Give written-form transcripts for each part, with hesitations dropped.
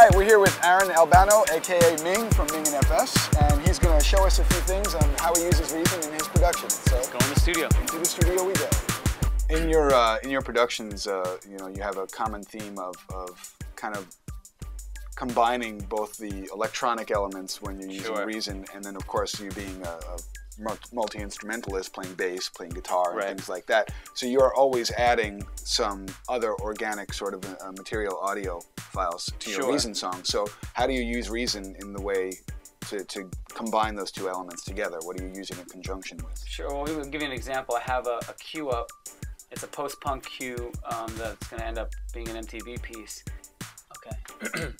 right, we're here with Aaron Albano, aka Ming from Ming FS, and he's going to show us a few things on how he uses Reason in his production. So let's go in the studio. Into the studio we go. In your productions, you know, you have a common theme of kind of combining both the electronic elements when you're using Reason, and then of course you being a multi-instrumentalist, playing bass, playing guitar, and things like that. So you're always adding some other organic sort of material audio files to your Reason song. So how do you use Reason in the way to combine those two elements together? What are you using in conjunction with? Sure, well, we'll give you an example. I have a cue up. It's a post-punk cue that's going to end up being an MTV piece. Okay.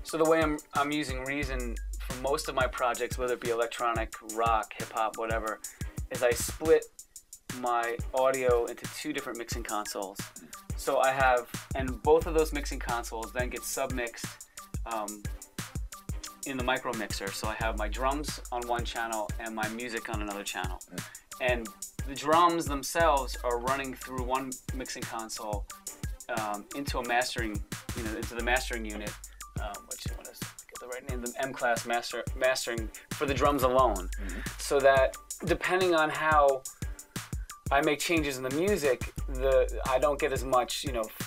So the way I'm using Reason for most of my projects, whether it be electronic, rock, hip-hop, whatever, is I split my audio into two different mixing consoles. So I have, and both of those mixing consoles then get sub-mixed in the micro mixer. So I have my drums on one channel and my music on another channel. And the drums themselves are running through one mixing console into a mastering, into the mastering unit, which I want to get the right name, the M-class mastering for the drums alone. So that depending on how I make changes in the music, I don't get as much,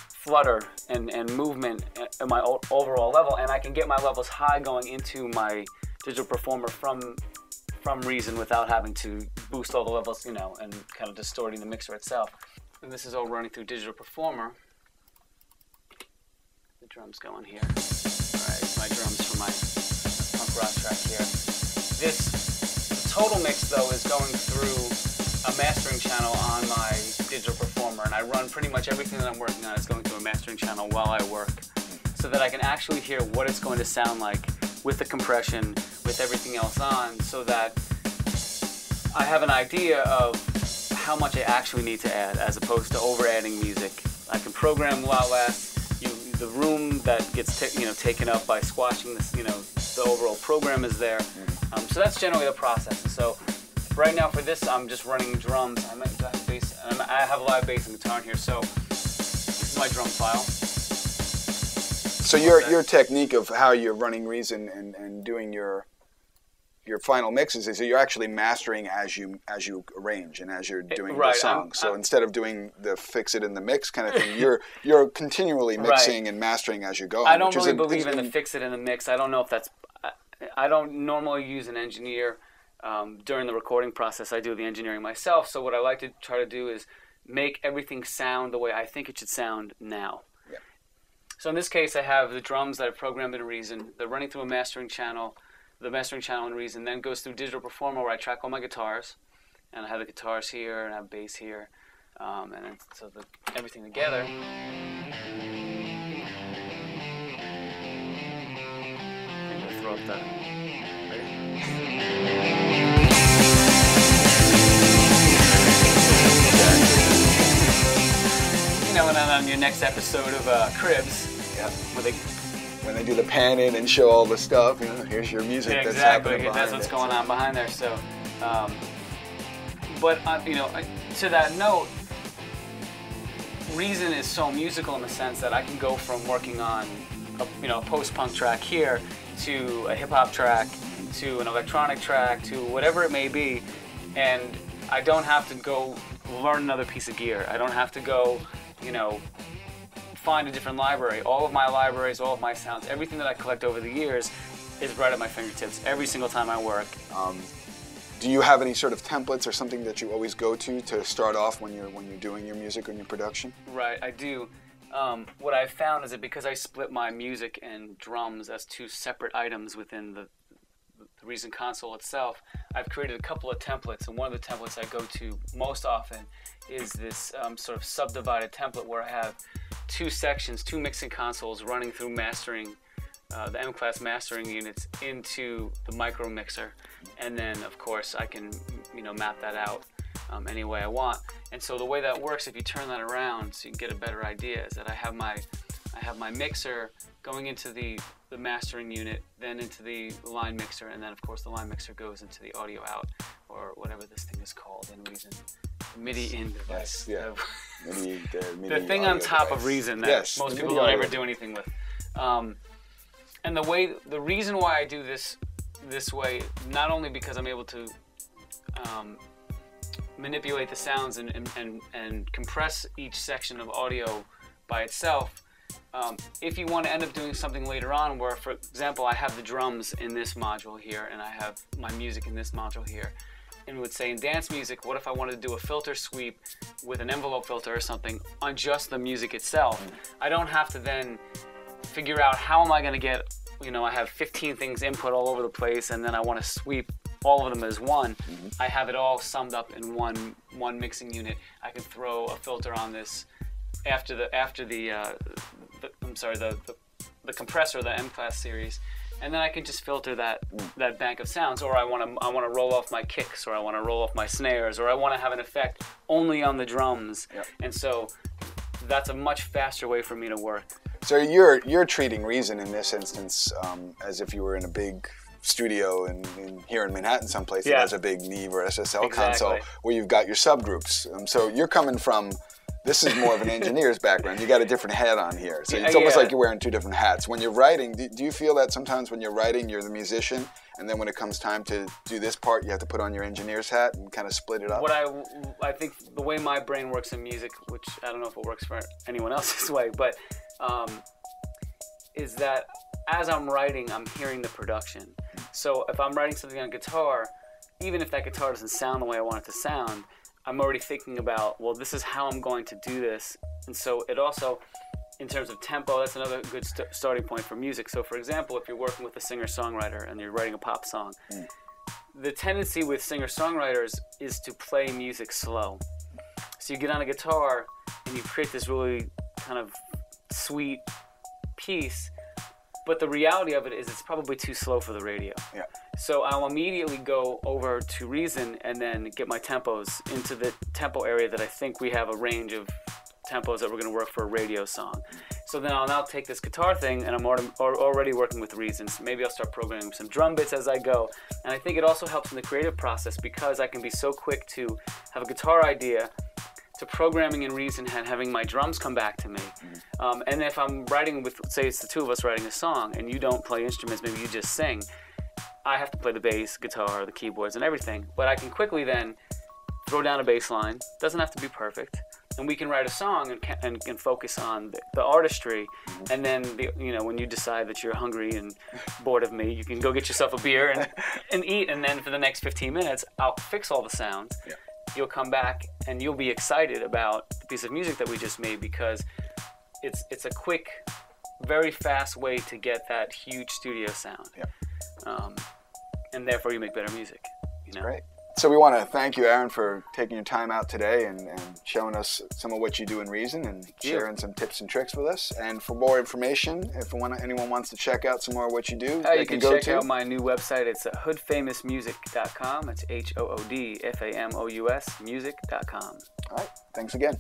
flutter and movement at my overall level, and I can get my levels high going into my digital performer from Reason without having to boost all the levels, and kind of distorting the mixer itself. And this is all running through digital performer. The drums going here. Alright, my drums for my punk rock track here. The total mix though is going through a mastering channel on my digital performer, and I run pretty much everything that I'm working on is going through a mastering channel while I work, so that I can actually hear what it's going to sound like with the compression, with everything else on, so that I have an idea of how much I actually need to add, as opposed to over-adding music. I can program a lot less. The room that gets taken up by squashing this, the overall program is there. So that's generally the process. And so right now for this, I'm just running drums. I have bass. I have a live bass and guitar in here. So this is my drum file. So your technique of how you're running Reason and doing your final mixes is that you're actually mastering as you arrange and as you're doing the song. So instead of doing the fix it in the mix kind of thing, you're continually mixing and mastering as you go. I don't really believe in the fix it in the mix. I don't know if that's. I don't normally use an engineer during the recording process. I do the engineering myself. So what I like to try to do is make everything sound the way I think it should sound now. Yeah. So in this case, I have the drums that I've programmed in Reason. They're running through a mastering channel. The mastering channel in Reason then goes through digital performer where I track all my guitars, and I have the guitars here and I have bass here, and then so everything together. I'm gonna throw up that. And then on your next episode of Cribs, when they do the pan in and show all the stuff, here's your music that's happening behind that's what's going on behind there. So, but to that note, Reason is so musical in the sense that I can go from working on a post-punk track here to a hip-hop track to an electronic track to whatever it may be, and I don't have to go learn another piece of gear. I don't have to go, find a different library. All of my libraries, all of my sounds, everything that I collect over the years is right at my fingertips every single time I work. Do you have any sort of templates or something that you always go to start off when you're doing your music or your production? Right, I do. What I've found is that because I split my music and drums as two separate items within the Reason console itself, I've created a couple of templates, and one of the templates I go to most often is this sort of subdivided template where I have two sections, two mixing consoles running through mastering, the M-class mastering units into the micro mixer, and then of course I can map that out any way I want. And so the way that works, if you turn that around so you can get a better idea, is that I have my mixer going into the mastering unit, then into the line mixer, and then of course the line mixer goes into the audio out, or whatever this thing is called in Reason. MIDI in device. Yes, yeah. MIDI the thing on top device. Of Reason that most people don't ever do anything with. And the reason why I do this way, not only because I'm able to manipulate the sounds and compress each section of audio by itself. If you want to end up doing something later on where, for example, I have the drums in this module here and I have my music in this module here, and would say in dance music, what if I wanted to do a filter sweep with an envelope filter or something on just the music itself? I don't have to then figure out how am I going to get, I have 15 things input all over the place and then I want to sweep all of them as one. I have it all summed up in one mixing unit. I can throw a filter on this after the compressor, the M-Class series, and then I can just filter that bank of sounds. Or I want to roll off my kicks, or I want to roll off my snares, or I want to have an effect only on the drums. Yep. And so that's a much faster way for me to work. So you're treating Reason in this instance as if you were in a big studio here in Manhattan someplace that has a big Neve or SSL console where you've got your subgroups. So you're coming from, this is more of an engineer's background. You got a different hat on here. So it's almost like you're wearing two different hats. When you're writing, do you feel that sometimes when you're writing, you're the musician, and then when it comes time to do this part, you have to put on your engineer's hat and kind of split it up? What I think the way my brain works in music, which I don't know if it works for anyone else's way, but is that as I'm writing, I'm hearing the production. So if I'm writing something on guitar, even if that guitar doesn't sound the way I want it to sound, I'm already thinking about, well, this is how I'm going to do this. And so it also, in terms of tempo, that's another good starting point for music. So for example, if you're working with a singer-songwriter and you're writing a pop song, the tendency with singer-songwriters is to play music slow. So you get on a guitar and you create this really kind of sweet piece, but the reality of it is it's probably too slow for the radio. Yeah. So I'll immediately go over to Reason and then get my tempos into the tempo area that I think we have a range of tempos that we're going to work for a radio song. So then I'll now take this guitar thing and I'm already working with Reason. So maybe I'll start programming some drum bits as I go. And I think it also helps in the creative process because I can be so quick to have a guitar idea, to programming in Reason and having my drums come back to me. And if I'm writing with, say it's the two of us writing a song and you don't play instruments, maybe you just sing, I have to play the bass, guitar, the keyboards and everything. But I can quickly then throw down a bass line, doesn't have to be perfect, and we can write a song and focus on the artistry. And then when you decide that you're hungry and bored of me, you can go get yourself a beer and eat, and then for the next 15 minutes, I'll fix all the sounds. Yeah. You'll come back and you'll be excited about the piece of music that we just made because it's a quick, very fast way to get that huge studio sound. Yeah. And therefore you make better music. Great. So we want to thank you, Aaron, for taking your time out today and showing us some of what you do in Reason and sharing some tips and tricks with us. And for more information, if anyone wants to check out some more of what you do, they can go check out my new website. It's hoodfamousmusic.com. It's HOODFAMOUS music.com. All right. Thanks again.